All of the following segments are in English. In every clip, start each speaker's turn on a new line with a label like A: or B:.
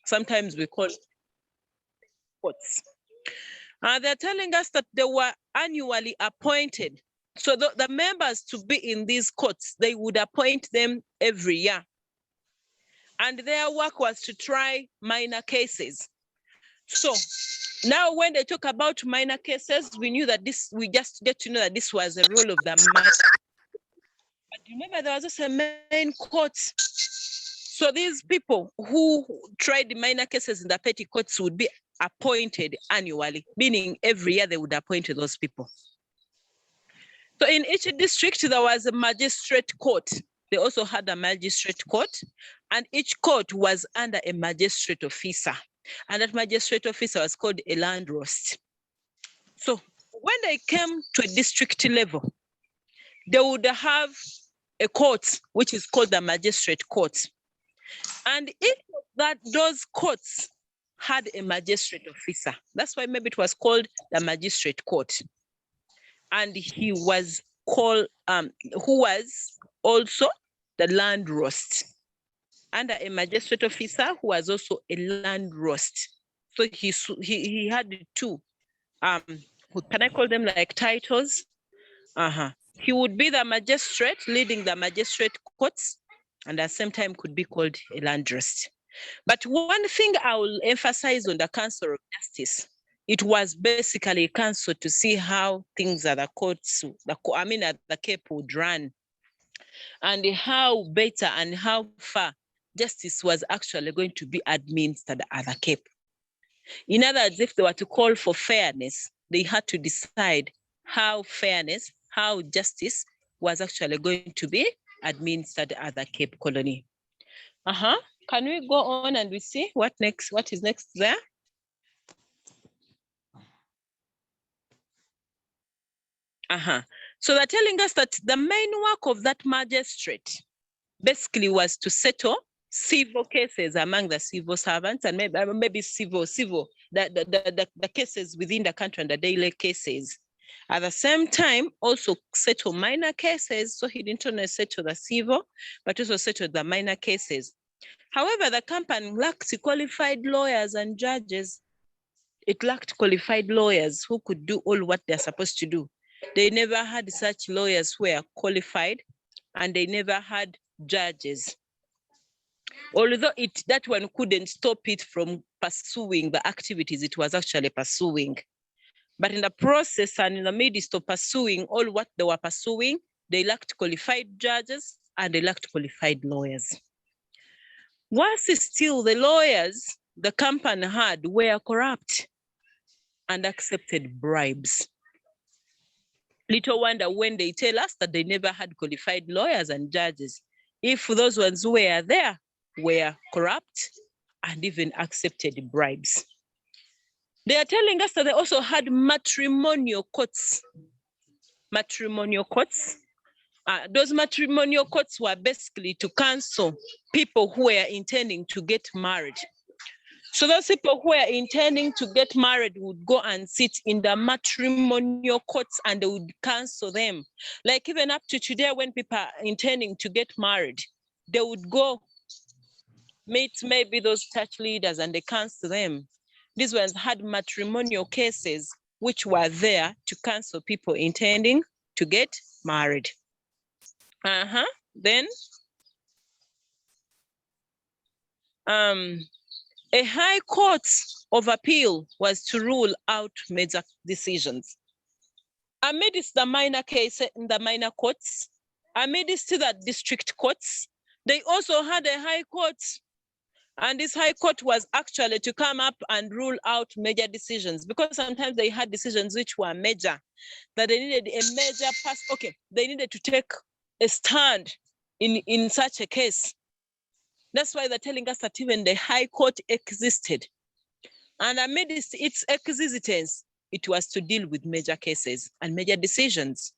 A: sometimes we call courts. They're telling us that they were annually appointed. So the members to be in these courts, they would appoint them every year. And their work was to try minor cases. So now when they talk about minor cases, we knew that we just get to know that this was the role of the magistrate. But remember, there was also a main court. So these people who tried the minor cases in the petty courts would be appointed annually, meaning every year they would appoint those people. So in each district, there was a magistrate court. They also had a magistrate court, and each court was under a magistrate officer. And that magistrate officer was called a landrost. So when they came to a district level, they would have a court, which is called the magistrate court. And if those courts had a magistrate officer, that's why maybe it was called the magistrate court. And he was called, who was also the landrost, under a magistrate officer who was also a landrost. So he had two, can I call them like titles? He would be the magistrate leading the magistrate courts, and at the same time could be called a landrost. But one thing I will emphasize on the Council of Justice, it was basically a council to see how things at the courts, at the Cape would run, and how better and how far justice was actually going to be administered at the Cape. In other words, if they were to call for fairness, they had to decide how fairness, how justice was actually going to be administered at the Cape Colony. Can we go on and we see what next? What is next there? So they're telling us that the main work of that magistrate basically was to settle civil cases among the civil servants, and maybe civil, the cases within the country and the daily cases. At the same time, also settle minor cases. So he didn't only settle the civil, but also settle the minor cases. However, the company lacked qualified lawyers and judges. It lacked qualified lawyers who could do all what they're supposed to do. They never had such lawyers who were qualified, and they never had judges. Although that one couldn't stop it from pursuing the activities it was actually pursuing. But in the process and in the midst of pursuing all what they were pursuing, they lacked qualified judges and they lacked qualified lawyers. Worse still, the lawyers the company had were corrupt and accepted bribes. Little wonder when they tell us that they never had qualified lawyers and judges, if those ones who were there were corrupt and even accepted bribes. They are telling us that they also had matrimonial courts. Matrimonial courts. Those matrimonial courts were basically to counsel people who were intending to get married. So those people who were intending to get married would go and sit in the matrimonial courts and they would counsel them. Like even up to today, when people are intending to get married, they would go meet maybe those church leaders and they counsel them. These ones had matrimonial cases which were there to counsel people intending to get married. Then a high court of appeal was to rule out major decisions. Amidst the minor case in the minor courts, amidst the district courts, they also had a high court. And this high court was actually to come up and rule out major decisions, because sometimes they had decisions which were major, that they needed a major they needed to take a stand in such a case. That's why they're telling us that even the high court existed. And amidst its existence, it was to deal with major cases and major decisions.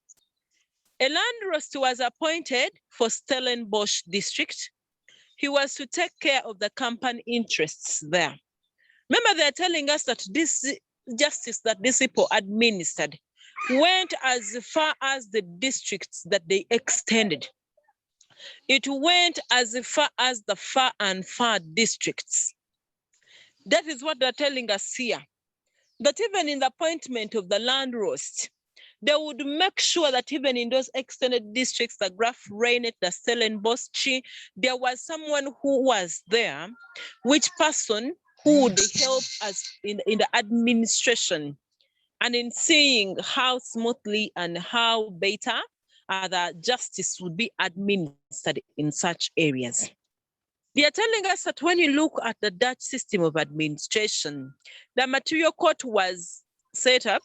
A: A landrost was appointed for Stellenbosch district. He was to take care of the company interests there. Remember, they're telling us that this justice that these people administered went as far as the districts that they extended. It went as far as the far and far districts. That is what they're telling us here. That even in the appointment of the land roast, they would make sure that even in those extended districts, the Graf Reinet, the Stellenbosch, there was someone who was there, which person who would help us in the administration and in seeing how smoothly and how better the justice would be administered in such areas. They are telling us that when you look at the Dutch system of administration, the material court was set up.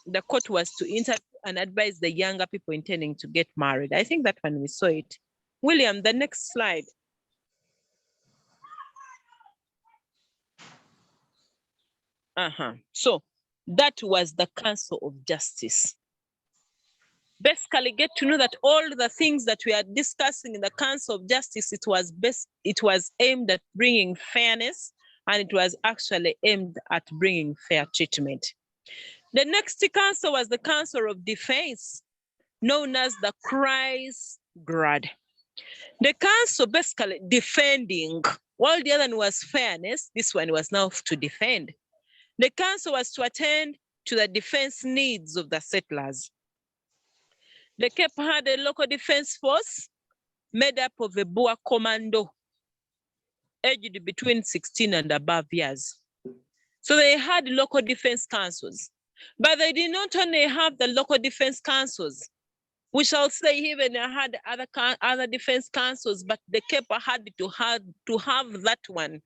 A: The court was to interview and advise the younger people intending to get married. I think that when we saw it. William, the next slide. So that was the Council of Justice. Basically, get to know that all the things that we are discussing in the Council of Justice, it was aimed at bringing fairness, and it was actually aimed at bringing fair treatment. The next council was the Council of Defense, known as the Krijgsraad. The council basically defending, while the other one was fairness, this one was now to defend. The council was to attend to the defense needs of the settlers. The Cape had a local defense force made up of a Boer commando, aged between 16 and above years. So they had local defense councils, but they did not only have the local defense councils. We shall say even they had other defense councils, but the Cape had to have that one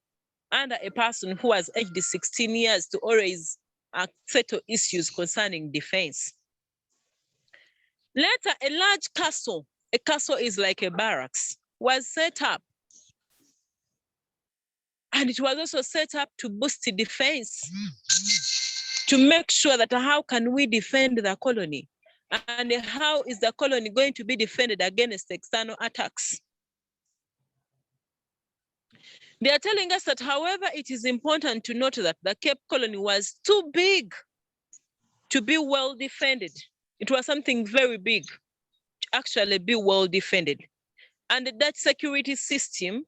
A: under a person who was aged 16 years to always settle issues concerning defense. Later, a large castle, a castle is like a barracks, was set up. And it was also set up to boost the defense, to make sure that how can we defend the colony? And how is the colony going to be defended against external attacks? They are telling us that, however, it is important to note that the Cape Colony was too big to be well defended. It was something very big to actually be well defended. And that security system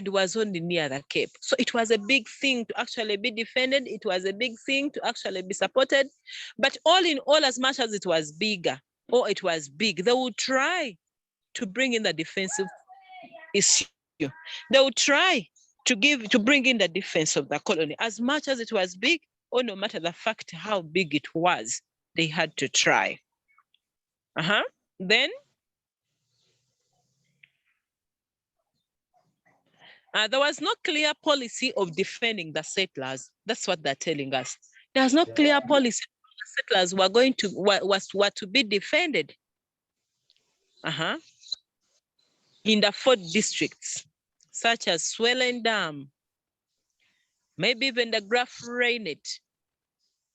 A: was only near the Cape. So it was a big thing to actually be defended. It was a big thing to actually be supported. But all in all, as much as it was bigger, or it was big, they would try to bring in the defensive issue. They would try to bring in the defense of the colony. As much as it was big, or no matter the fact how big it was, they had to try. Then there was no clear policy of defending the settlers. That's what they're telling us. There was no clear policy. The settlers were to be defended. In the 4 districts, such as Swellendam, maybe even the Graf Reinet.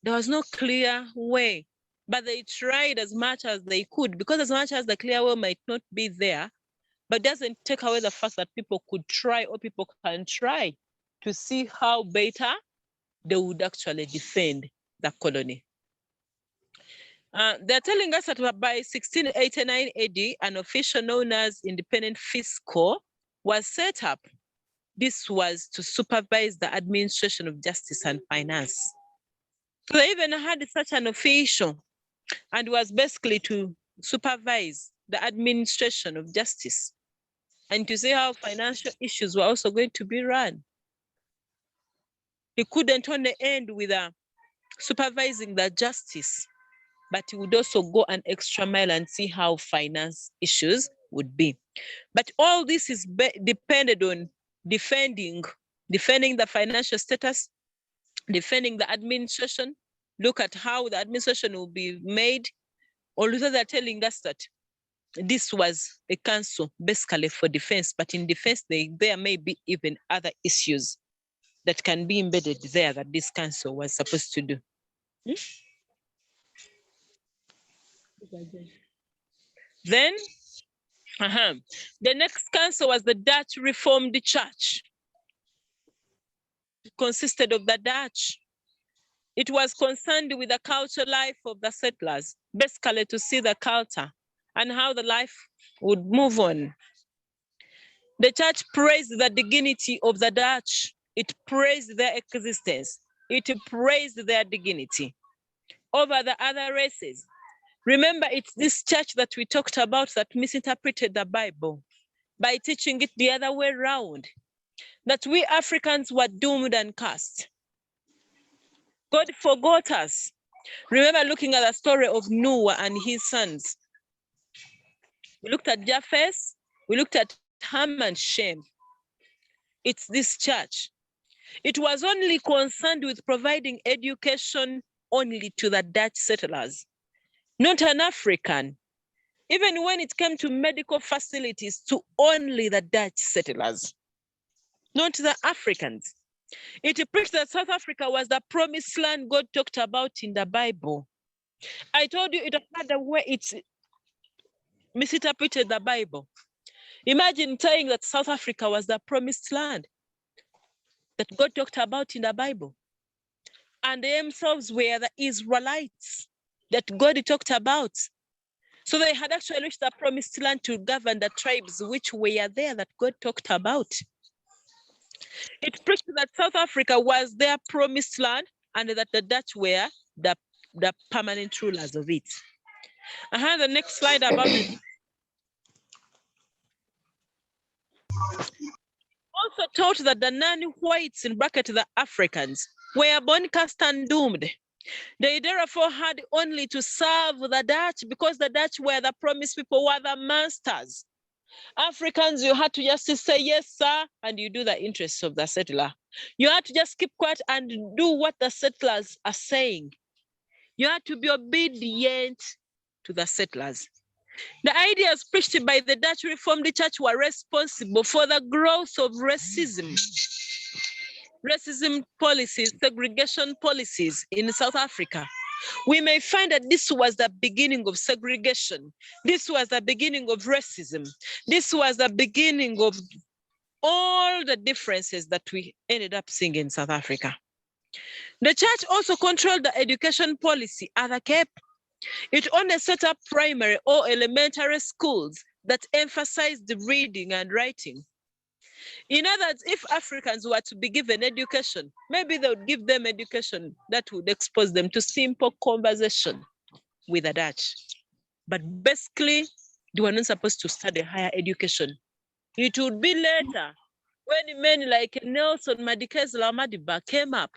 A: There was no clear way, but they tried as much as they could, because as much as the clear way might not be there, but doesn't take away the fact that people could try, or people can try to see how better they would actually defend the colony. They're telling us that by 1689 AD, an official known as Independent Fiscal was set up. This was to supervise the administration of justice and finance. So they even had such an official, and was basically to supervise the administration of justice and to see how financial issues were also going to be run. He couldn't only end with supervising the justice, but he would also go an extra mile and see how finance issues would be. But all this is depended on defending the financial status, defending the administration. Look at how the administration will be made. Although they're telling us that this was a council basically for defense, but in defense, there may be even other issues that can be embedded there that this council was supposed to do. Then, the next council was the Dutch Reformed Church. It consisted of the Dutch. It was concerned with the cultural life of the settlers, basically to see the culture and how the life would move on. The church praised the dignity of the Dutch. It praised their existence. It praised their dignity over the other races. Remember, it's this church that we talked about that misinterpreted the Bible by teaching it the other way around, that we Africans were doomed and cursed. God forgot us. Remember looking at the story of Noah and his sons. We looked at Japheth, we looked at Ham and Shem. It's this church. It was only concerned with providing education only to the Dutch settlers, not an African. Even when it came to medical facilities, to only the Dutch settlers, not the Africans. It preached that South Africa was the promised land God talked about in the Bible. I told you it had the way it misinterpreted the Bible. Imagine saying that South Africa was the promised land that God talked about in the Bible. And they themselves were the Israelites that God talked about. So they had actually reached the promised land to govern the tribes which were there that God talked about. It preached that South Africa was their promised land and that the Dutch were the permanent rulers of it. I have the next slide about it. Also taught that the non-whites, in bracket the Africans, were born cast and doomed. They therefore had only to serve the Dutch because the Dutch were the promised people, were the masters. Africans, you had to just say, yes, sir, and you do the interests of the settler. You had to just keep quiet and do what the settlers are saying. You had to be obedient to the settlers. The ideas preached by the Dutch Reformed Church were responsible for the growth of racism policies, segregation policies in South Africa. We may find that this was the beginning of segregation. This was the beginning of racism. This was the beginning of all the differences that we ended up seeing in South Africa. The church also controlled the education policy at the Cape. It only set up primary or elementary schools that emphasized reading and writing. In other words, if Africans were to be given education, maybe they would give them education that would expose them to simple conversation with the Dutch. But basically, they were not supposed to study higher education. It would be later when men like Nelson Madikizela Madiba came up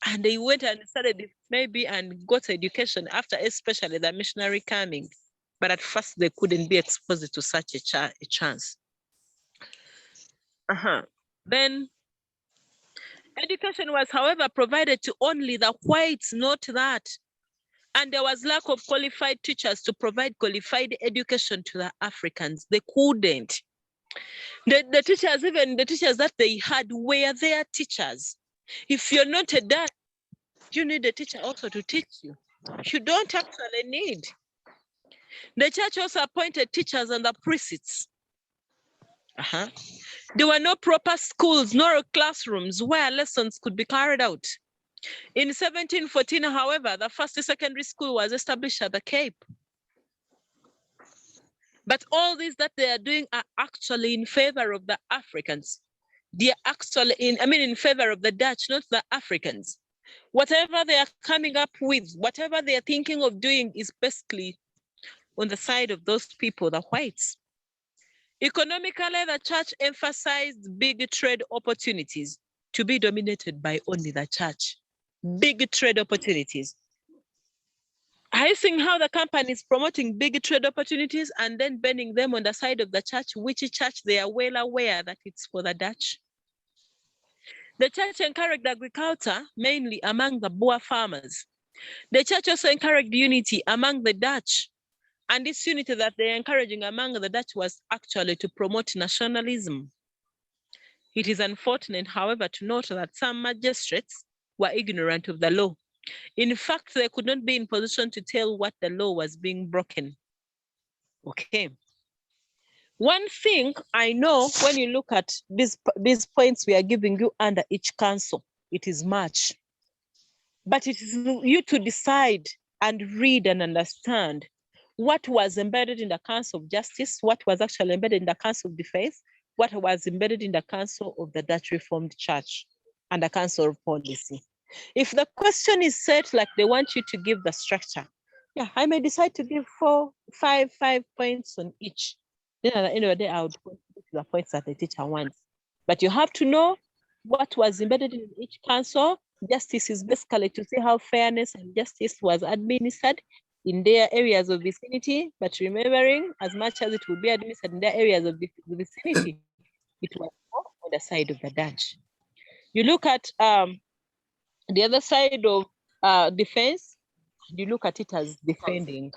A: and they went and studied maybe and got education after especially the missionary coming. But at first they couldn't be exposed to such a chance. Then education was, however, provided to only the whites, not that. And there was lack of qualified teachers to provide qualified education to the Africans. They couldn't. The teachers, even the teachers that they had were their teachers. If you're not a Dutch, you need a teacher also to teach you. You don't actually need. The church also appointed teachers and the priests. There were no proper schools, nor classrooms where lessons could be carried out. In 1714, however, the first secondary school was established at the Cape. But all these that they are doing are actually in favor of the Africans. They are actually in favor of the Dutch, not the Africans. Whatever they are coming up with, whatever they are thinking of doing is basically on the side of those people, the whites. Economically, the church emphasized big trade opportunities to be dominated by only the church. Big trade opportunities. Are you seeing how the company is promoting big trade opportunities and then banning them on the side of the church, which church they are well aware that it's for the Dutch? The church encouraged agriculture, mainly among the Boer farmers. The church also encouraged unity among the Dutch. And this unity that they're encouraging among the Dutch was actually to promote nationalism. It is unfortunate, however, to note that some magistrates were ignorant of the law. In fact, they could not be in position to tell what the law was being broken. Okay. One thing I know when you look at these points we are giving you under each council, it is much. But it is you to decide and read and understand what was embedded in the Council of Justice, what was actually embedded in the Council of Defense, what was embedded in the Council of the Dutch Reformed Church and the Council of Policy. If the question is set like they want you to give the structure, yeah, I may decide to give 5 points on each. Then at the end of the day, I would point to the points that the teacher wants. But you have to know what was embedded in each council. Justice is basically to see how fairness and justice was administered in their areas of vicinity, but remembering as much as it would be administered in their areas of vicinity, it was more on the side of the Dutch. You look at the other side of defense, you look at it as defending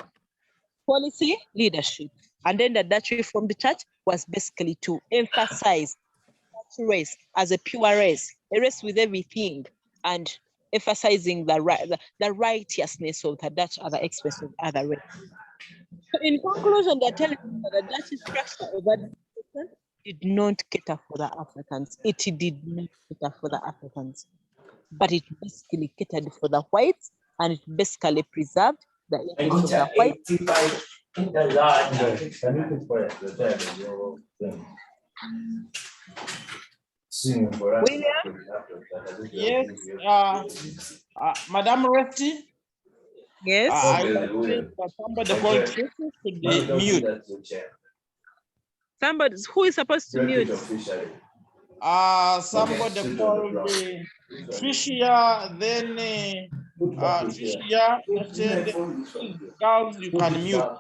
A: policy, leadership. And then the Dutch Reformed Church was basically to emphasize race as a pure race, a race with everything, and emphasizing the righteousness of the Dutch at the expense of other race. So in conclusion, they're telling you that the Dutch structure of that did not cater for the Africans. It did not cater for the Africans, but it basically catered for the whites, and it basically preserved the interests of the whites. William?
B: Yes, Madam Refti?
A: Yes.
B: I think somebody called Tracy should be mute.
A: Somebody who is supposed to mute?
B: Somebody called Tricia, then Tricia, girls, you can mute.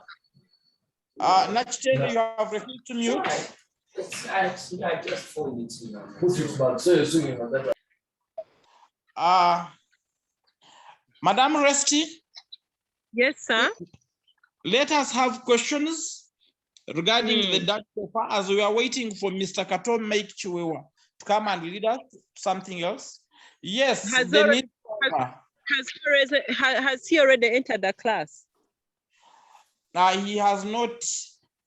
B: Nachtel, you have refused to mute.
C: I just phoned it.
B: Madam Resti?
A: Yes, sir.
B: Let us have questions regarding the Dutch paper as we are waiting for Mr. Kato Make Chiwewa to come and lead us to something else. Yes,
A: has he already entered the class?
B: He has not.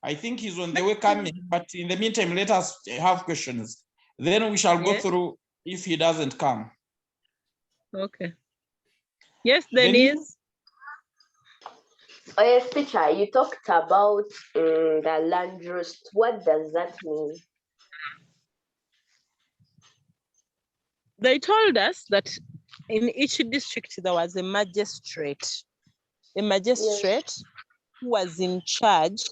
B: I think he's on the way coming, but in the meantime, let us have questions. Then we shall go through if he doesn't come.
A: Okay. Yes, Denise.
D: Oh, yes, teacher, you talked about the land trust. What does that mean?
A: They told us that in each district there was a magistrate who was in charge.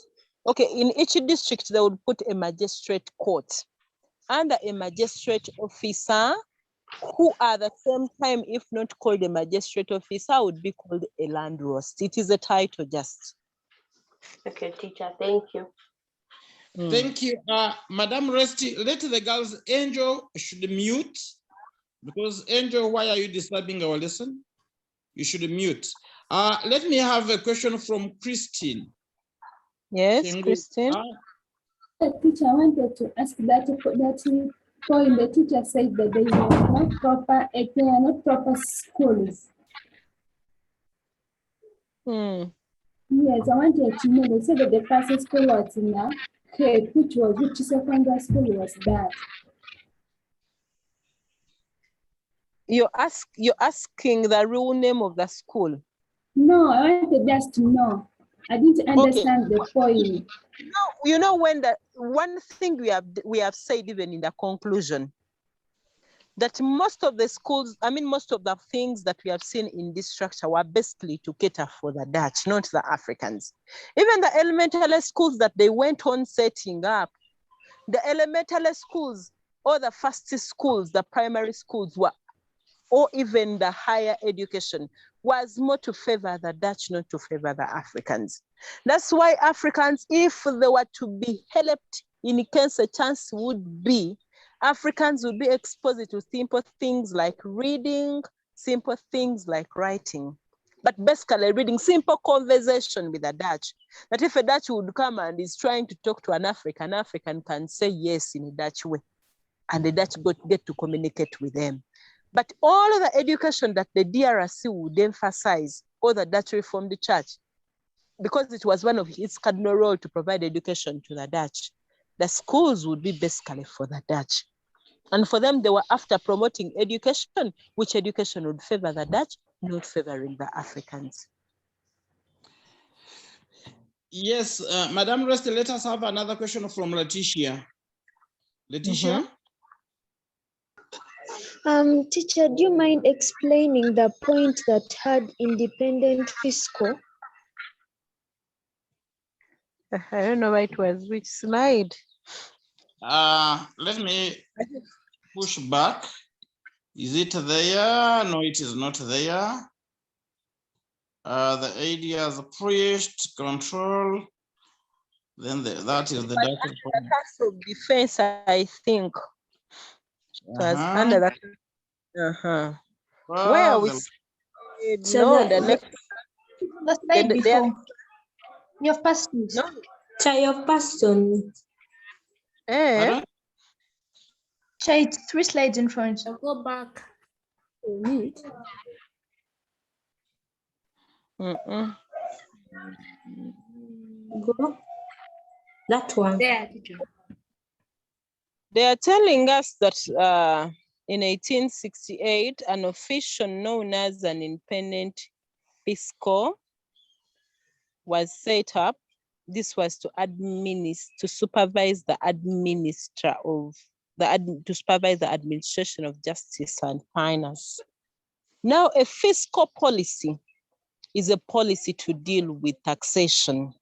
A: Okay, in each district they would put a magistrate court under a magistrate officer who at the same time, if not called a magistrate officer, would be called a land trust. It is a title just.
D: Okay, teacher, thank you.
B: Thank you. Madam Resti, let the girls, Angel should mute, because Angel, why are you disturbing our lesson? You should mute. Let me have a question from Christine.
A: Yes, Christine.
E: Teacher, I wanted to ask that point the teacher said that they are not proper schools. Yes, I wanted to know. They said that the first school was in Cape, which secondary school was that?
A: You're asking the real name of the school?
E: No, I wanted just to know. I didn't understand the point.
A: You know when the one thing we have said even in the conclusion, that most of the schools, most of the things that we have seen in this structure were basically to cater for the Dutch, not the Africans. Even the elementary schools that they went on setting up, the elementary schools or the first schools, the primary schools were, or even the higher education, was more to favor the Dutch, not to favor the Africans. That's why Africans, if they were to be helped in case a chance would be, Africans would be exposed to simple things like reading, simple things like writing, but basically reading, simple conversation with the Dutch. That if a Dutch would come and is trying to talk to an African can say yes in a Dutch way, and the Dutch get to communicate with them. But all of the education that the DRC would emphasize, or the Dutch Reformed Church, because it was one of its cardinal role to provide education to the Dutch, the schools would be basically for the Dutch. And for them, they were after promoting education, which education would favor the Dutch, not favoring the Africans.
B: Yes, Madam Rest, let us have another question from Letitia. Letitia?
F: Teacher, do you mind explaining the point that had independent fiscal?
A: I don't know why it was which slide.
B: Let me push back. Is it there? No, it is not there. The areas priest control. Then that is the data.
A: The tax of defense, I think. It was under that. Where we
D: So
A: no, the next
E: The slide before. You've passed it.
A: no.
D: Child person.
A: Eh?
E: Try it 3 slides in front.
D: Go back. Go. That one.
E: There, teacher.
A: They are telling us that in 1868, an official known as an independent fiscal was set up. This was to supervise the administration of justice and finance. Now, a fiscal policy is a policy to deal with taxation.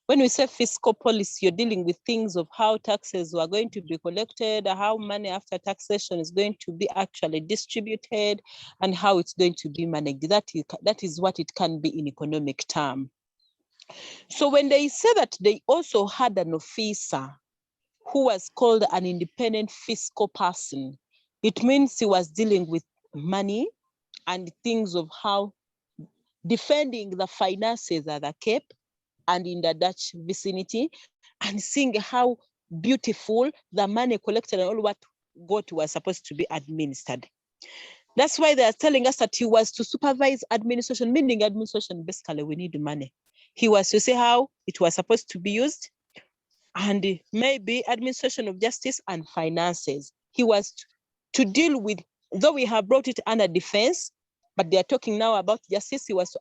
A: When we say fiscal policy, you're dealing with things of how taxes are going to be collected, how money after taxation is going to be actually distributed, and how it's going to be managed. That is what it can be in economic term. So when they say that they also had an officer who was called an independent fiscal person, it means he was dealing with money and things of how defending the finances are the kept and in the Dutch vicinity, and seeing how beautiful the money collected and all what was supposed to be administered. That's why they are telling us that he was to supervise administration, meaning administration, basically we need money. He was to say how it was supposed to be used, and maybe administration of justice and finances. He was to deal with, though we have brought it under defense, but they are talking now about justice. He was to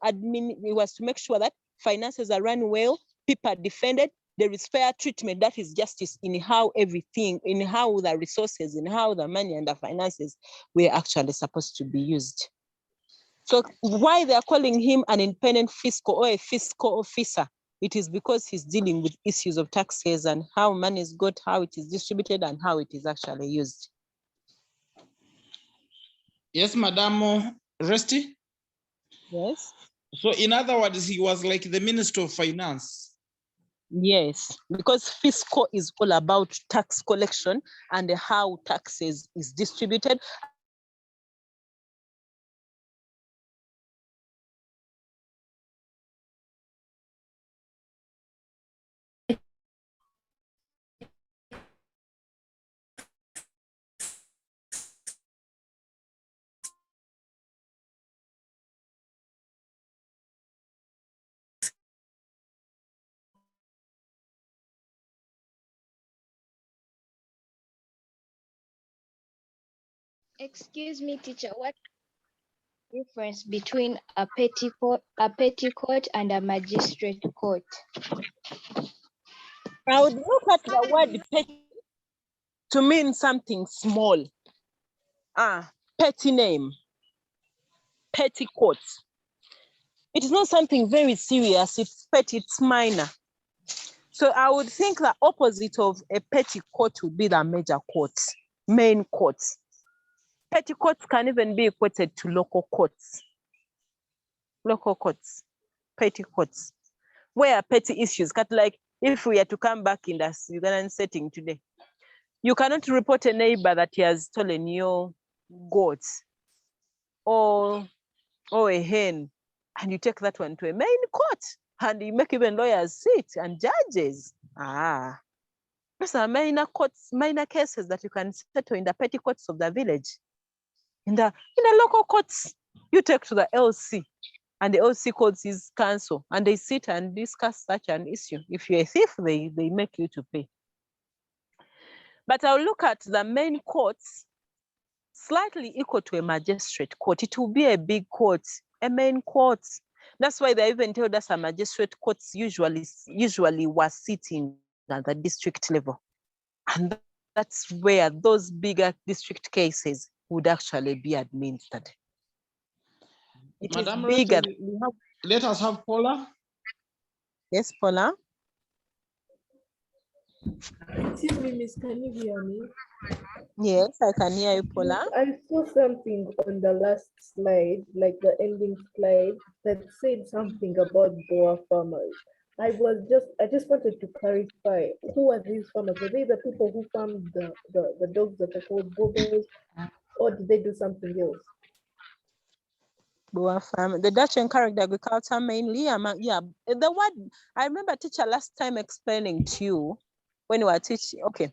A: make sure that finances are run well, people are defended, there is fair treatment. That is justice in how everything, in how the resources, in how the money and the finances were actually supposed to be used. So why they are calling him an independent fiscal or a fiscal officer, it is because he's dealing with issues of taxes and how money is got, how it is distributed, and how it is actually used.
B: Yes, Madam Resti.
A: Yes.
B: So in other words, he was like the Minister of Finance.
A: Yes, because fiscal is all about tax collection and how taxes is distributed.
F: Excuse me, teacher, what difference between a petty court and a magistrate court?
A: I would look at the word petty to mean something small. Petty name, petty court. It is not something very serious. It's petty, it's minor. So I would think the opposite of a petty court would be the major courts, main courts. Petty courts can even be equated to local courts. Local courts, petty courts, where petty issues, like if we are to come back in this Ugandan setting today, you cannot report a neighbor that he has stolen your goats or a hen, and you take that one to a main court, and you make even lawyers sit and judges. Those are minor courts, minor cases that you can settle in the petty courts of the village. In the local courts, you take to the LC, and the LC calls his council, and they sit and discuss such an issue. If you're a thief, they make you to pay. But I'll look at the main courts, slightly equal to a magistrate court. It will be a big court, a main court. That's why they even told us a magistrate courts usually were sitting at the district level. And that's where those bigger district cases would actually be administered. It is
B: Madam
A: bigger.
B: Let us have Paula.
A: Yes, Paula?
G: Excuse me, Miss, can you hear me?
A: Yes, I can hear you, Paula.
G: I saw something on the last slide, like the ending slide, that said something about Boer farmers. I just wanted to clarify, who are these farmers? Are they the people who farm the dogs that are called Boers, or did they do something else?
A: Boer farm. The Dutch encouraged agriculture mainly. The word, I remember teacher last time explaining to you when we were teaching, okay,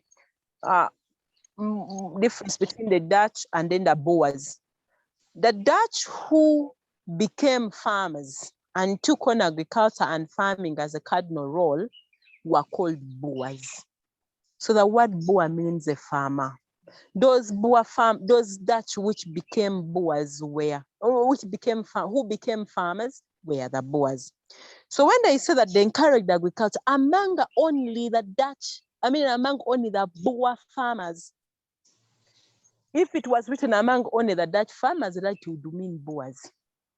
A: difference between the Dutch and then the Boers. The Dutch who became farmers and took on agriculture and farming as a cardinal role were called Boers. So the word Boer means a farmer. Those Dutch which became Boers who became farmers were the Boers. So when they say that they encouraged agriculture among only the Boer farmers, if it was written among only the Dutch farmers, that would mean Boers.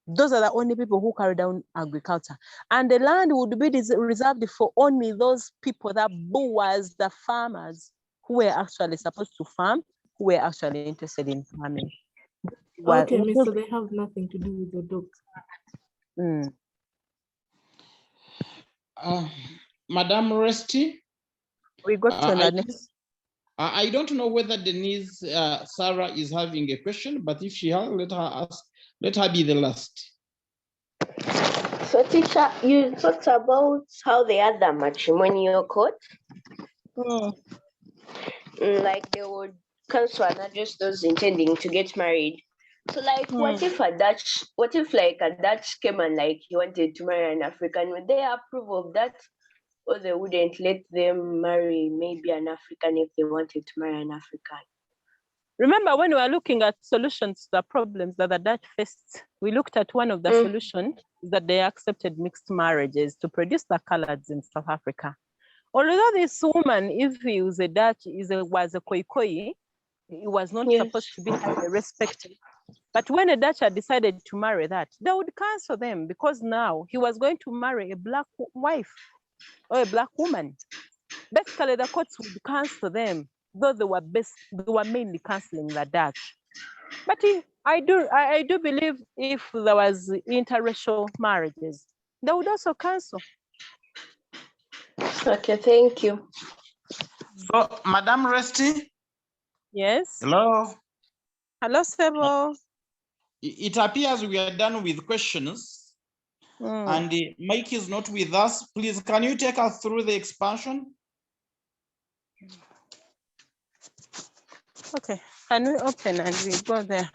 A: Those are the only people who carry down agriculture. And the land would be reserved for only those people, the Boers, the farmers, who were actually supposed to farm, who were actually interested in farming.
G: Okay, Miss, so they have nothing to do with the dogs.
B: Madam Resty.
A: We got to the next.
B: I don't know whether Denise Sarah is having a question, but if she has, let her ask. Let her be the last.
D: So, teacher, you talked about how they had the matrimonial court. Like they would cancel and address those intending to get married. So, like, what if a Dutch came and like he wanted to marry an African? Would they approve of that? Or they wouldn't let them marry maybe an African if they wanted to marry an African?
A: Remember when we were looking at solutions to the problems that the Dutch faced, we looked at one of the solutions that they accepted mixed marriages to produce the coloreds in South Africa. Although this woman, if he was a Dutch, was a Khoikhoi, he was not supposed to be highly respected. But when a Dutch had decided to marry that, they would cancel them because now he was going to marry a black wife or a black woman. Basically, the courts would cancel them, though they were mainly canceling the Dutch. But I do believe if there was interracial marriages, they would also cancel.
D: Okay, thank you.
B: So, Madam Resty?
A: Yes.
B: Hello.
A: Hello, Sebo.
B: It appears we are done with questions. And Mike is not with us. Please, can you take us through the expansion?
A: Okay, can we open and we go there?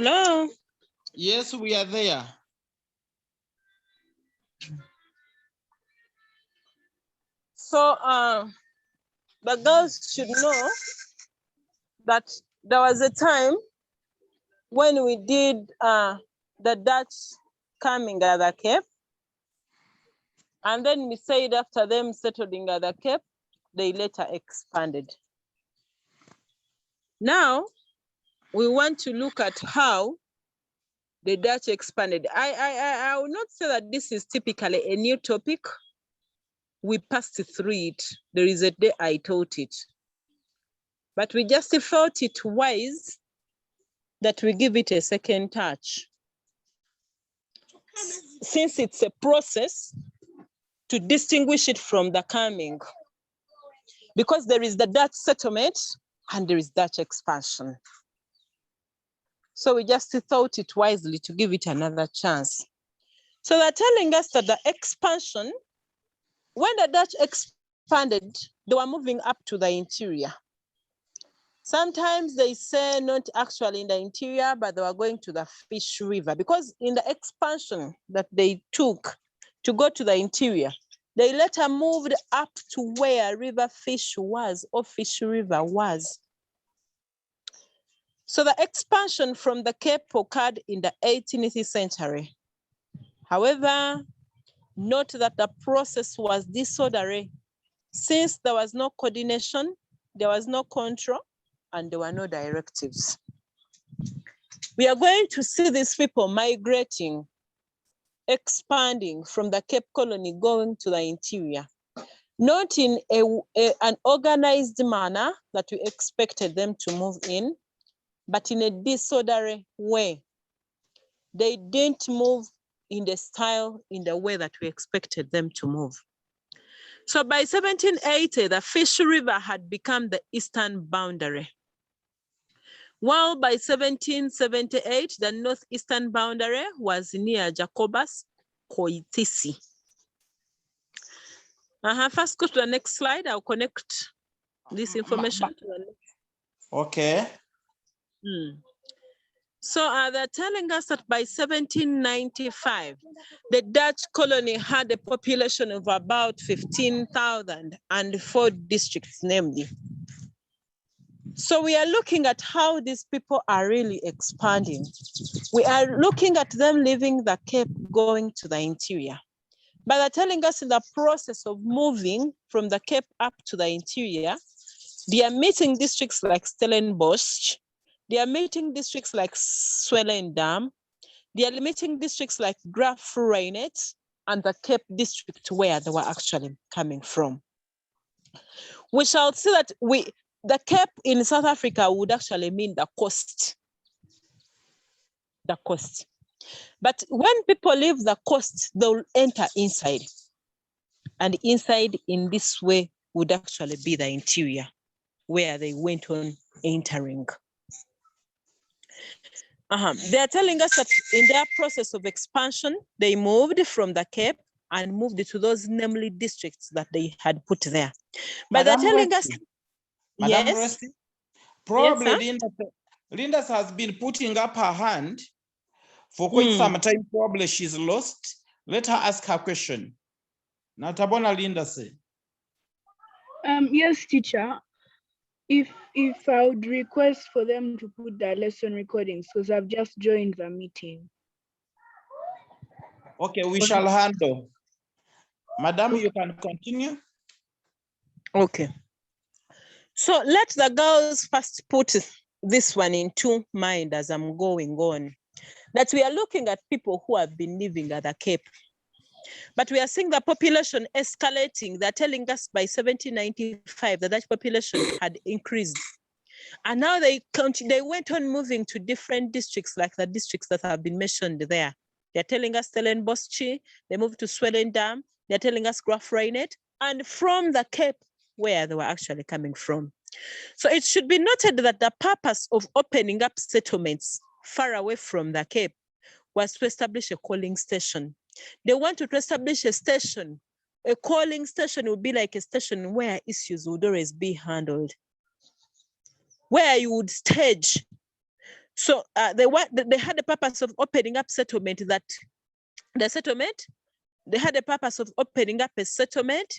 A: Hello.
B: Yes, we are there.
A: So the girls should know that there was a time when we did the Dutch coming at the Cape. And then we said after them settling at the Cape, they later expanded. Now, we want to look at how the Dutch expanded. I will not say that this is typically a new topic. We passed through it. There is a day I taught it. But we just felt it wise that we give it a second touch. Since it's a process to distinguish it from the coming. Because there is the Dutch settlement and there is Dutch expansion. So we just thought it wisely to give it another chance. So they're telling us that the expansion, when the Dutch expanded, they were moving up to the interior. Sometimes they say not actually in the interior, but they were going to the Fish River, because in the expansion that they took to go to the interior, they later moved up to where River Fish was, or Fish River was. So the expansion from the Cape occurred in the 18th century. However, note that the process was disorderly, since there was no coordination, there was no control, and there were no directives. We are going to see these people migrating, expanding from the Cape Colony going to the interior, not in an organized manner that we expected them to move in, but in a disorderly way. They didn't move in the style, in the way that we expected them to move. So by 1780, the Fish River had become the eastern boundary. While by 1778, the northeastern boundary was near Jacobus Koitisi. First go to the next slide. I'll connect this information to the next.
B: Okay.
A: So they're telling us that by 1795, the Dutch colony had a population of about 15,000 and 4 districts, namely. So we are looking at how these people are really expanding. We are looking at them leaving the Cape, going to the interior. But they're telling us in the process of moving from the Cape up to the interior, they are meeting districts like Stellenbosch, they are meeting districts like Swellendam, they are meeting districts like Graaff-Reinet, and the Cape district where they were actually coming from. We shall see that the Cape in South Africa would actually mean the coast. The coast. But when people leave the coast, they'll enter inside. And inside in this way would actually be the interior, where they went on entering. They are telling us that in their process of expansion, they moved from the Cape and moved to those namely districts that they had put there. But they're telling us,
B: Madam
A: yes.
B: Resti, probably
A: Yes,
B: Linda has been putting up her hand for quite some time. Probably she's lost. Let her ask her question. Natabona Linda say.
H: Yes, teacher. If I would request for them to put their lesson recordings, because I've just joined the meeting.
B: Okay, we shall handle. Madam, you can continue.
A: Okay. So let the girls first put this one into mind as I'm going on, that we are looking at people who have been living at the Cape, but we are seeing the population escalating. They're telling us by 1795 that that population had increased. And now they went on moving to different districts, like the districts that have been mentioned there. They're telling us Stellenbosch, they moved to Swellendam, they're telling us Graaff-Reinet, and from the Cape, where they were actually coming from. So it should be noted that the purpose of opening up settlements far away from the Cape was to establish a calling station. They wanted to establish a station. A calling station would be like a station where issues would always be handled, where you would stage. So they had the purpose of opening up settlement, that the settlement, they had the purpose of opening up a settlement.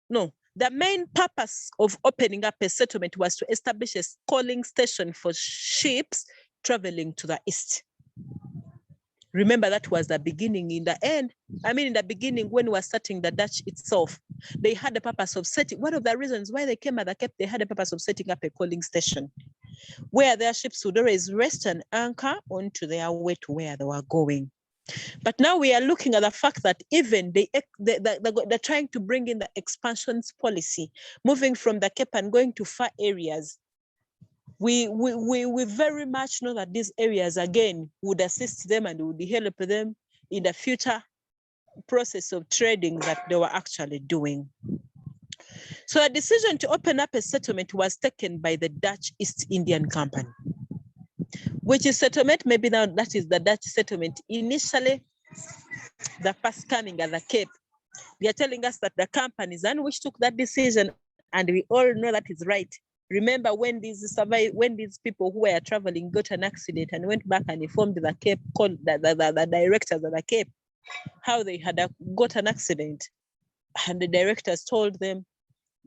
A: No, the main purpose of opening up a settlement was to establish a calling station for ships traveling to the east. Remember, that was the beginning. In the end, in the beginning, when we were starting the Dutch itself, they had the purpose of setting, one of the reasons why they came at the Cape, they had the purpose of setting up a calling station where their ships would always rest and anchor onto their way to where they were going. But now we are looking at the fact that even they're trying to bring in the expansions policy, moving from the Cape and going to far areas. We very much know that these areas, again, would assist them and would help them in the future process of trading that they were actually doing. So a decision to open up a settlement was taken by the Dutch East Indian Company. Which is settlement, maybe now that is the Dutch settlement. Initially, coming at the Cape. They are telling us that the companies and which took that decision, and we all know that is right. Remember when these people who were traveling got an accident and went back and informed the Cape, called the directors of the Cape, how they had got an accident. And the directors told them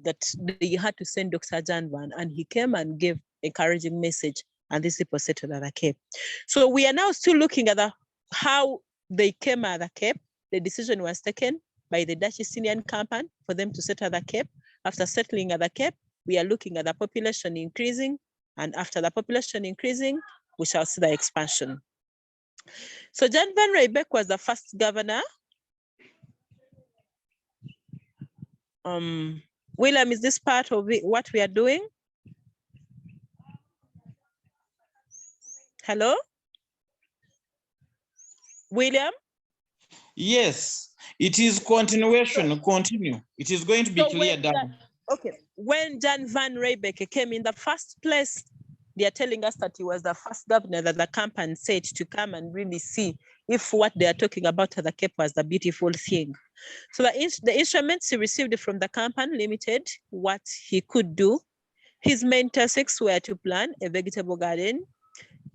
A: that they had to send Dr. Jan Van, and he came and gave encouraging message, and these people settled at the Cape. So we are now still looking at how they came at the Cape. The decision was taken by the Dutch East Indian Company for them to settle at the Cape. After settling at the Cape, we are looking at the population increasing, and after the population increasing, we shall see the expansion. So Jan Van Riebeeck was the first governor. William, is this part of what we are doing? Hello? William?
B: Yes, it is continuation, continue. It is going to be clear down.
A: Okay, when Jan Van Riebeeck came in the first place, they are telling us that he was the first governor that the company said to come and really see if what they are talking about at the Cape was the beautiful thing. So the instruments he received from the company limited what he could do. His main tasks were to plan a vegetable garden,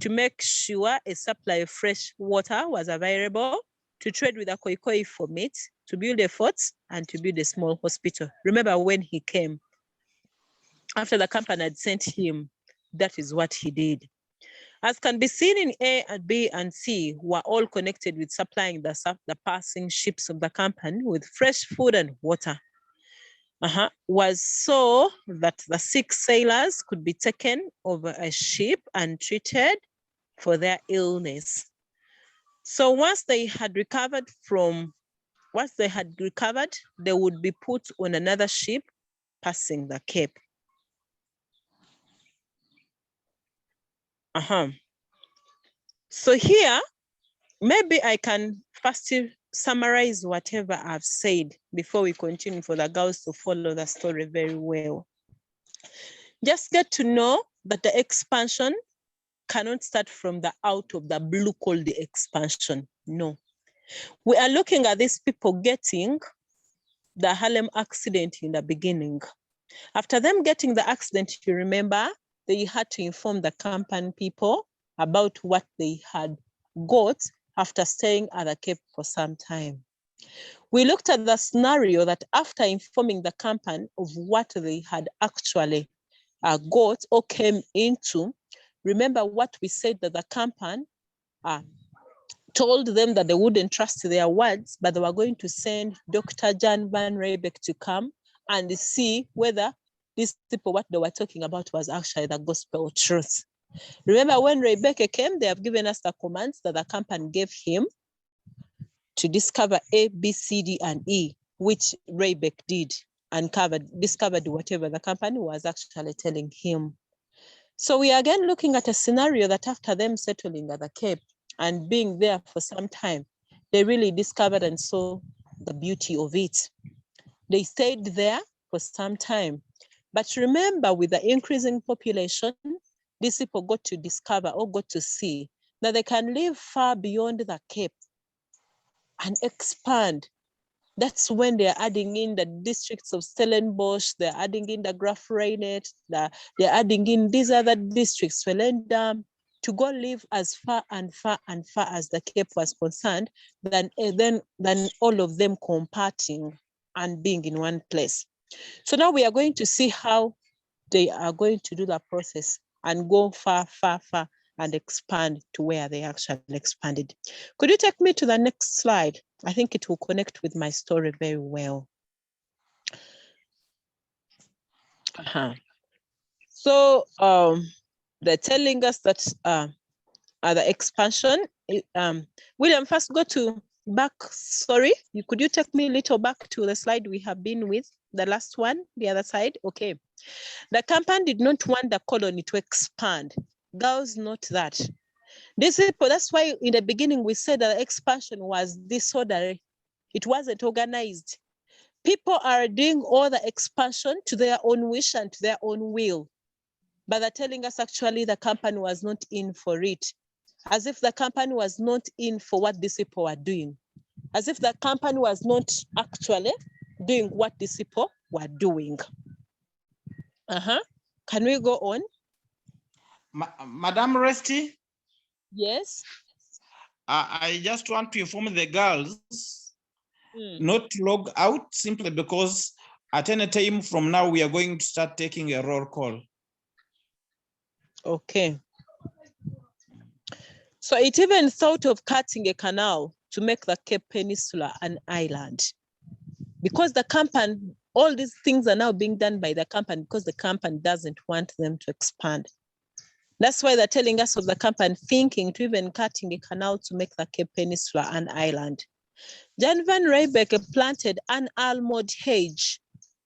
A: to make sure a supply of fresh water was available, to trade with the Khoikhoi for meat, to build a fort, and to build a small hospital. Remember when he came, after the company had sent him, that is what he did. As can be seen in A and B and C, were all connected with supplying the passing ships of the company with fresh food and water. Was so that the sick sailors could be taken over a ship and treated for their illness. So once they had recovered, they would be put on another ship passing the Cape. So here, maybe I can first summarize whatever I've said before we continue for the girls to follow the story very well. Just get to know that the expansion cannot start from the out of the blue called the expansion. No. We are looking at these people getting the Harlem accident in the beginning. After them getting the accident, you remember, they had to inform the company people about what they had got after staying at the Cape for some time. We looked at the scenario that after informing the company of what they had actually got or came into, remember what we said, that the company told them that they wouldn't trust their words, but they were going to send Dr. Jan Van Riebeeck to come and see whether these people, what they were talking about was actually the gospel truth. Remember when Riebeeck came, they have given us the commands that the company gave him to discover A, B, C, D, and E, which Riebeeck did and discovered whatever the company was actually telling him. So we are again looking at a scenario that after them settling at the Cape and being there for some time, they really discovered and saw the beauty of it. They stayed there for some time. But remember, with the increasing population, these people got to discover or got to see that they can live far beyond the Cape and expand. That's when they're adding in the districts of Stellenbosch, they're adding in the Graaff-Reinet, they're adding in these other districts, Volendam, to go live as far and far and far as the Cape was concerned, than all of them comparting and being in one place. So now we are going to see how they are going to do the process and go far, far, far and expand to where they actually expanded. Could you take me to the next slide? I think it will connect with my story very well. So they're telling us that the expansion, William, first go to back, sorry, could you take me a little back to the slide we have been with, the last one, the other side? Okay. The company did not want the colony to expand. Girls, note that. These people, that's why in the beginning we said that the expansion was disorderly. It wasn't organized. People are doing all the expansion to their own wish and to their own will. But they're telling us actually the company was not in for it. as if the company was not in for what these people were doing, as if the company was not actually doing what these people were doing. Can we go on?
B: Madam Resty?
A: Yes.
B: I just want to inform the girls not to log out simply because at any time from now, we are going to start taking a roll call.
A: Okay. So it even thought of cutting a canal to make the Cape Peninsula an island. Because the company, all these things are now being done by the company because the company doesn't want them to expand. That's why they're telling us of the company thinking to even cutting a canal to make the Cape Peninsula an island. Jan van Riebeeck planted an almond hedge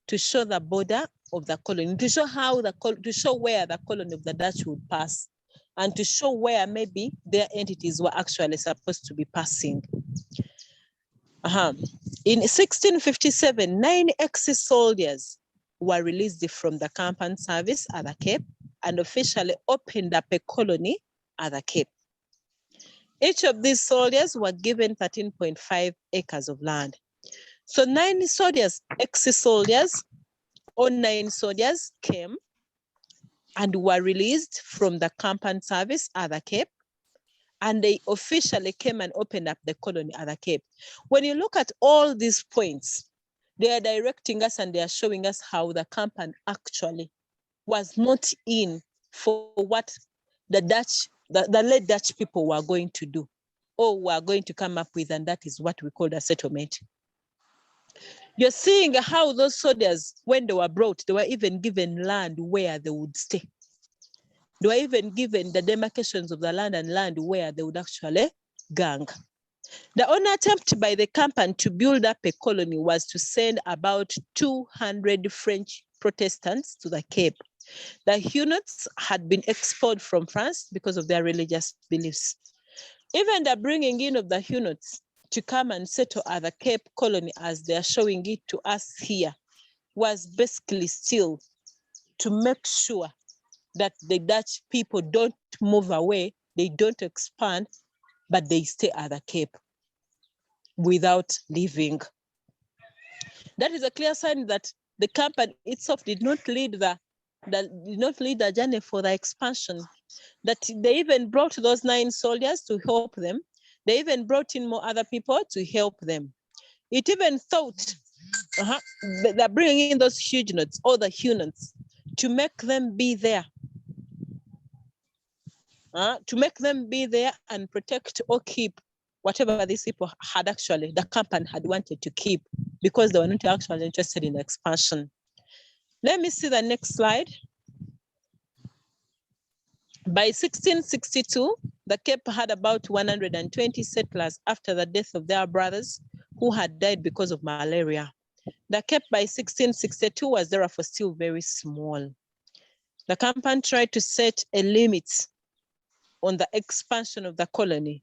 A: to show the border of the colony, to show where the colony of the Dutch would pass, and to show where maybe their entities were actually supposed to be passing. In 1657, 9 ex-soldiers were released from the company service at the Cape and officially opened up a colony at the Cape. Each of these soldiers were given 13.5 acres of land. So 9 soldiers, ex-soldiers, or 9 soldiers came and were released from the company service at the Cape, and they officially came and opened up the colony at the Cape. When you look at all these points, they are directing us and they are showing us how the company actually was not in for what the late Dutch people were going to do or were going to come up with, and that is what we call a settlement. You're seeing how those soldiers, when they were brought, they were even given land where they would stay. They were even given the demarcations of the land and land where they would actually gang. The only attempt by the company to build up a colony was to send about 200 French Protestants to the Cape. The Huguenots had been expelled from France because of their religious beliefs. Even the bringing in of the Huguenots to come and settle at the Cape Colony, as they are showing it to us here, was basically still to make sure that the Dutch people don't move away, they don't expand, but they stay at the Cape without leaving. That is a clear sign that the company itself did not lead the journey for the expansion. That they even brought those 9 soldiers to help them. They even brought in more other people to help them. It even thought that bringing in those Huguenots or the Huguenots to make them be there. To make them be there and protect or keep whatever these people had actually, the company had wanted to keep, because they were not actually interested in expansion. Let me see the next slide. By 1662, the Cape had about 120 settlers after the death of their brothers who had died because of malaria. The Cape by 1662 was therefore still very small. The company tried to set a limit on the expansion of the colony,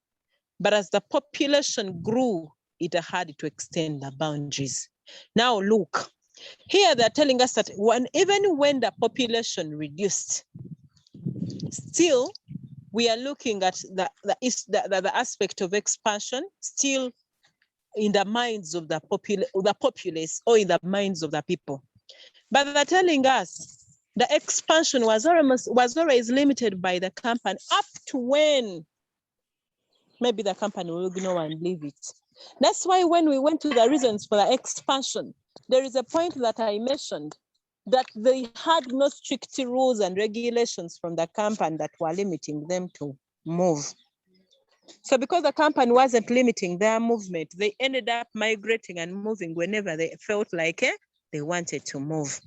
A: but as the population grew, it had to extend the boundaries. Now look, here they're telling us that even when the population reduced, still we are looking at the aspect of expansion still in the minds of the populace or in the minds of the people. But they're telling us the expansion was always limited by the company up to when maybe the company will ignore and leave it. That's why when we went to the reasons for the expansion, there is a point that I mentioned that they had no strict rules and regulations from the company that were limiting them to move. So because the company wasn't limiting their movement, they ended up migrating and moving whenever they felt like they wanted to move.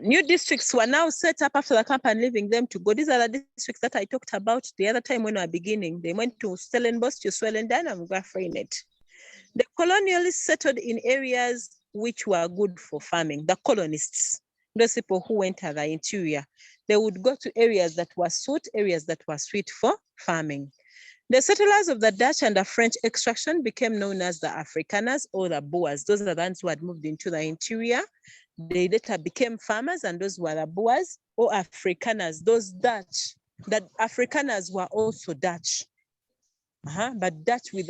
A: New districts were now set up after the company leaving them to go. These are the districts that I talked about the other time when we were beginning. They went to Stellenbosch, to Swellendam, and Grafreinet. The colonialists settled in areas which were good for farming. The colonists, those people who went to the interior, they would go to areas that were sweet for farming. The settlers of the Dutch and the French extraction became known as the Afrikaners or the Boers. Those are the ones who had moved into the interior. They later became farmers, and those were the Boers or Afrikaners, those Dutch that Afrikaners were also Dutch, but Dutch with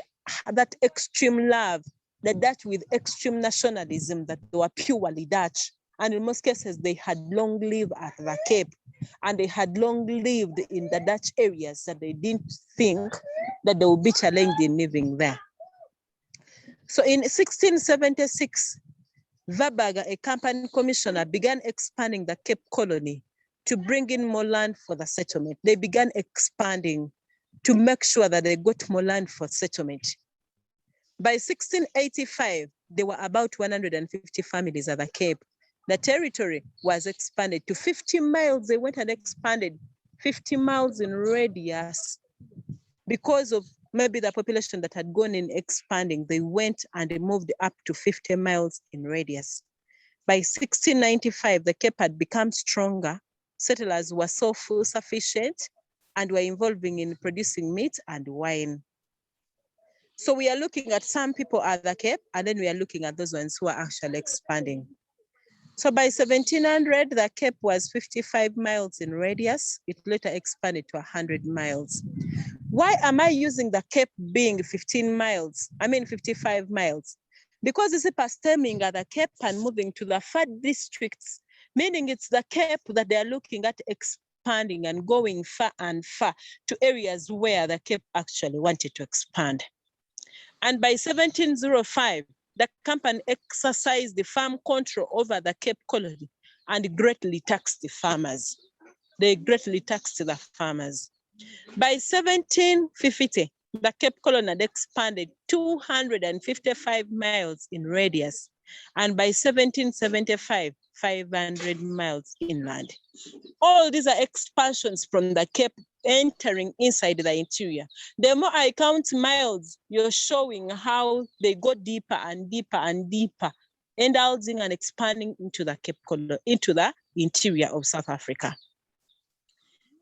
A: that extreme love, the Dutch with extreme nationalism, that they were purely Dutch. And in most cases, they had long lived at the Cape, and they had long lived in the Dutch areas, that they didn't think that they would be challenged in living there. So in 1676, Verberger, a company commissioner, began expanding the Cape Colony to bring in more land for the settlement. They began expanding to make sure that they got more land for settlement. By 1685, there were about 150 families at the Cape. The territory was expanded to 50 miles. They went and expanded 50 miles in radius. Because of maybe the population that had gone in expanding, they went and they moved up to 50 miles in radius. By 1695, the Cape had become stronger. Settlers were self-sufficient and were involving in producing meat and wine. So we are looking at some people at the Cape, and then we are looking at those ones who are actually expanding. So by 1700, the Cape was 55 miles in radius. It later expanded to 100 miles. Why am I using the Cape being 55 miles? Because it's stemming at the Cape and moving to the far districts, meaning it's the Cape that they are looking at expanding and going far and far to areas where the Cape actually wanted to expand. And by 1705, the company exercised the farm control over the Cape Colony and greatly taxed the farmers. They greatly taxed the farmers. By 1750, the Cape Colony had expanded 255 miles in radius, and by 1775, 500 miles inland. All these are expansions from the Cape entering inside the interior. The more I count miles, you're showing how they go deeper and deeper and deeper, indulging and expanding into the Cape Colony, into the interior of South Africa.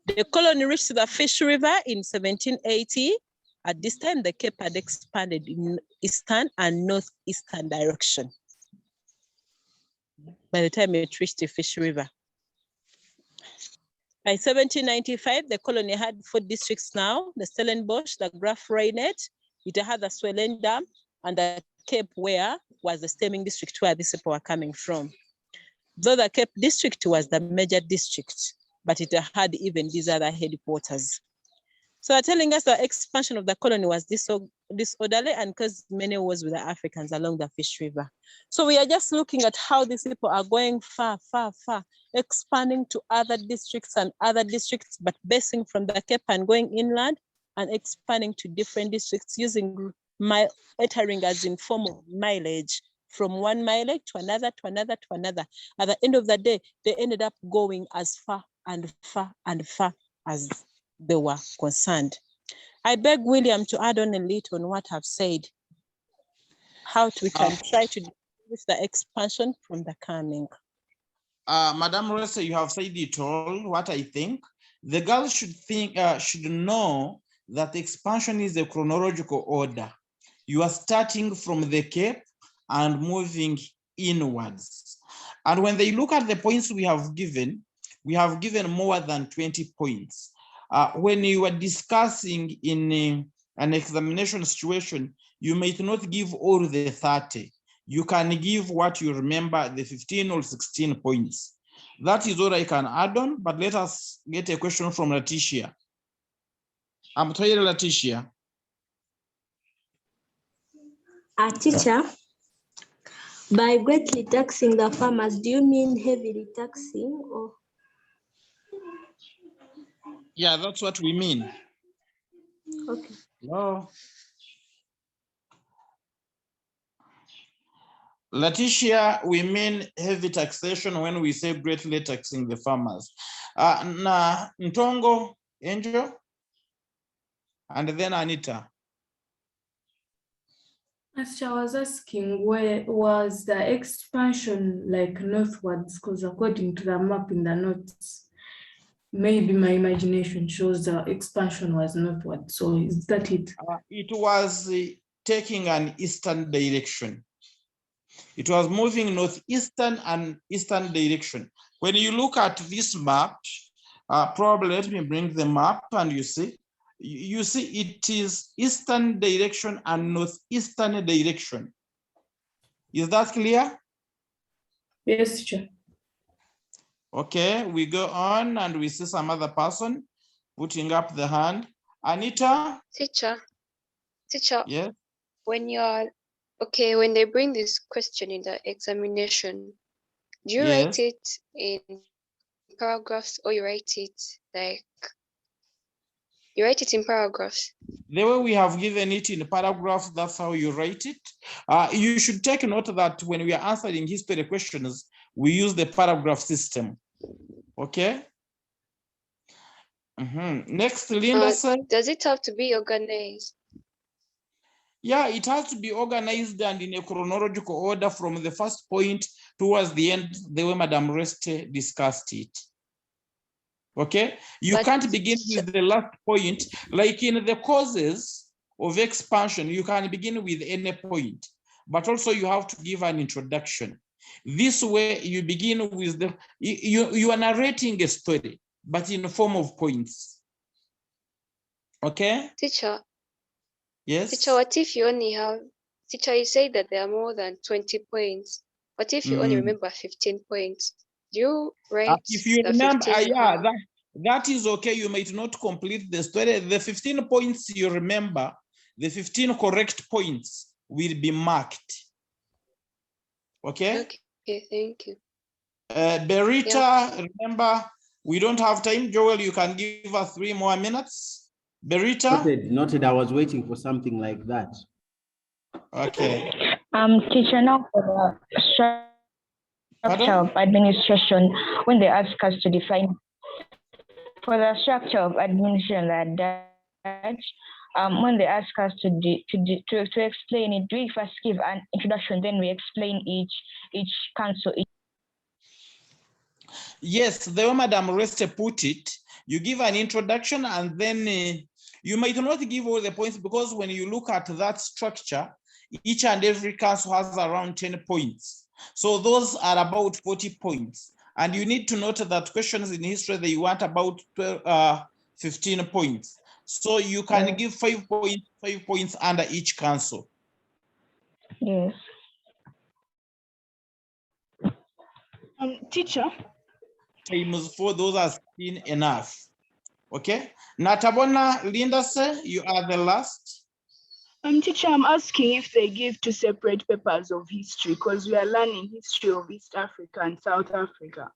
A: The colony reached the Fish River in 1780. At this time, the Cape had expanded in eastern and northeastern direction. By the time it reached the Fish River. By 1795, the colony had 4 districts now: the Stellenbosch, the Graaf Reinet, it had the Swellendam, and the Cape where was the stemming district where these people were coming from. Though the Cape district was the major district, but it had even these other headquarters. So they're telling us the expansion of the colony was disorderly and caused many wars with the Africans along the Fish River. So we are just looking at how these people are going far, far, far, expanding to other districts and other districts, but basing from the Cape and going inland and expanding to different districts using entering as informal mileage from one mileage to another, to another, to another. At the end of the day, they ended up going as far and far and far as they were concerned. I beg William to add on a little on what I've said, how we can try to distinguish the expansion from the coming.
B: Madam Ressa, you have said it all. What I think, the girls should know that expansion is a chronological order. You are starting from the Cape and moving inwards. And when they look at the points we have given more than 20 points. When you are discussing in an examination situation, you might not give all the 30. You can give what you remember, the 15 or 16 points. That is all I can add on, but let us get a question from Letitia. I'm sorry, Letitia.
I: Teacher, by greatly taxing the farmers, do you mean heavily taxing or?
B: Yeah, that's what we mean.
I: Okay.
B: Hello. Letitia, we mean heavy taxation when we say greatly taxing the farmers. Na Ntongo, Angel, and then Anita.
J: Actually, I was asking, where was the expansion like northwards? Because according to the map in the notes, maybe my imagination shows the expansion was northward. So is that it?
B: It was taking an eastern direction. It was moving northeastern and eastern direction. When you look at this map, Probably let me bring them up and you see. You see it is eastern direction and northeastern direction. Is that clear?
J: Yes, teacher.
B: Okay, we go on and we see some other person putting up the hand. Anita?
K: Teacher,
B: Yes.
K: when they bring this question in the examination, do you
B: Yes.
K: write it in paragraphs or you write it in paragraphs?
B: The way we have given it in paragraphs, that's how you write it. You should take note that when we are answering history questions, we use the paragraph system. Okay. Next, Linda said.
K: Does it have to be organized?
B: Yeah, it has to be organized and in a chronological order from the first point towards the end, the way Madam Reste discussed it. Okay, you can't begin with the last point. Like in the causes of expansion, you can begin with any point, but also you have to give an introduction. This way you begin with you are narrating a story, but in the form of points. Okay?
K: Teacher.
B: Yes.
K: Teacher, what if you only have, teacher, you say that there are more than 20 points. What if you only remember 15 points? Do you write
B: if you
K: the
B: remember,
K: 15
B: yeah, that is okay. You might not complete the story. The 15 points you remember, the 15 correct points will be marked. Okay?
K: Okay, thank you.
B: Berita, yeah. Remember, we don't have time. Joel, you can give us 3 more minutes. Berita?
L: Noted. I was waiting for something like that.
B: Okay.
M: Teacher, now for the structure of administration, when they ask us to define for the structure of administration when they ask us to explain it, do we first give an introduction, then we explain each council?
B: Yes, the way Madam Reste put it, you give an introduction and then you might not give all the points because when you look at that structure, each and every council has around 10 points. So those are about 40 points. And you need to note that questions in history, they want about 15 points. So you can give 5 points under each council.
M: Yes.
H: Teacher.
B: Times 4, those are still enough. Okay. Natabona, Linda, sir, you are the last.
H: Teacher, I'm asking if they give 2 separate papers of history because we are learning history of East Africa and South Africa.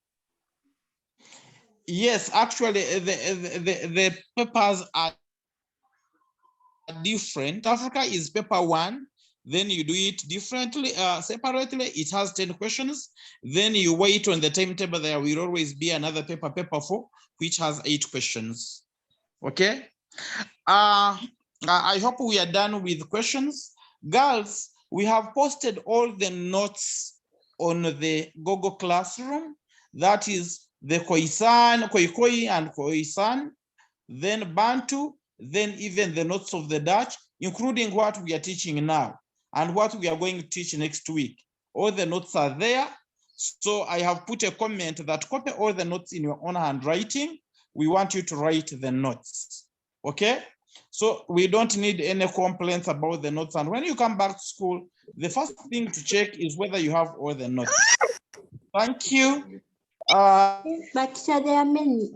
B: Yes, actually, the papers are different. Africa is paper 1. Then you do it differently, separately. It has 10 questions. Then you wait on the timetable. There will always be another paper 4, which has 8 questions. Okay. I hope we are done with questions. Girls, we have posted all the notes on the Google Classroom. That is the Khoisan, Khoikhoi and Khoisan, then Bantu, then even the notes of the Dutch, including what we are teaching now and what we are going to teach next week. All the notes are there. So I have put a comment that copy all the notes in your own handwriting. We want you to write the notes. Okay? So we don't need any complaints about the notes. And when you come back to school, the first thing to check is whether you have all the notes. Thank you.
I: But there are many.